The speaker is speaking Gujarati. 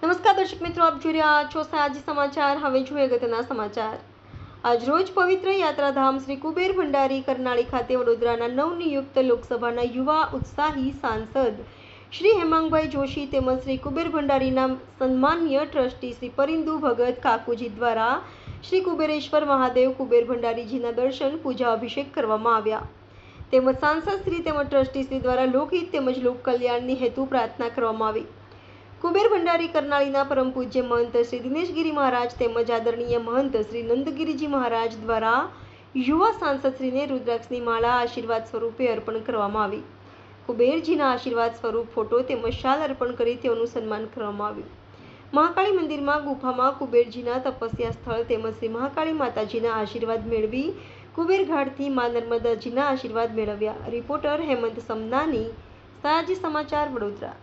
નમસ્કાર દર્શક મિત્રો, આપ જોઈ રહ્યા છો સયાજી સમાચાર। હવે જોઈએ અગત્યના સમાચાર। આજરોજ પવિત્ર યાત્રાધામ શ્રી કુબેર ભંડારી કરનાળી ખાતે વડોદરાના નવનિયુક્ત લોકસભાના યુવા ઉત્સાહી સાંસદ શ્રી હેમાંગભાઈ જોશી તેમજ શ્રી કુબેર ભંડારીના સન્માનીય ટ્રસ્ટી શ્રી પરિંદુ ભગત કાકુજી દ્વારા શ્રી કુબેરેશ્વર મહાદેવ કુબેર ભંડારીજીના દર્શન પૂજા અભિષેક કરવામાં આવ્યા તેમજ સાંસદ શ્રી તેમજ ટ્રસ્ટી શ્રી દ્વારા લોકહિત તેમજ લોક કલ્યાણની હેતુ પ્રાર્થના કરવામાં આવી। કુબેર ભંડારી કરનાળીના પરમ પૂજ્ય મહંત શ્રી દિનેશગીરી મહારાજ તેમજ આદરણીય મહંત શ્રી નંદગીરીજી મહારાજ દ્વારા યુવા સાંસદ શ્રીને રુદ્રાક્ષની માળા આશીર્વાદ સ્વરૂપે અર્પણ કરવામાં આવી। કુબેરજીના આશીર્વાદ સ્વરૂપ ફોટો તેમજ શાલ અર્પણ કરી તેઓનું સન્માન કરવામાં આવ્યું। મહાકાળી મંદિરમાં ગુફામાં કુબેરજીના તપસ્યા સ્થળ તેમજ શ્રી મહાકાળી માતાજીના આશીર્વાદ મેળવી કુબેર ઘાટથી મા નર્મદાજીના આશીર્વાદ મેળવ્યા। રિપોર્ટર હેમંત સમનાની, સયાજી સમાચાર, વડોદરા।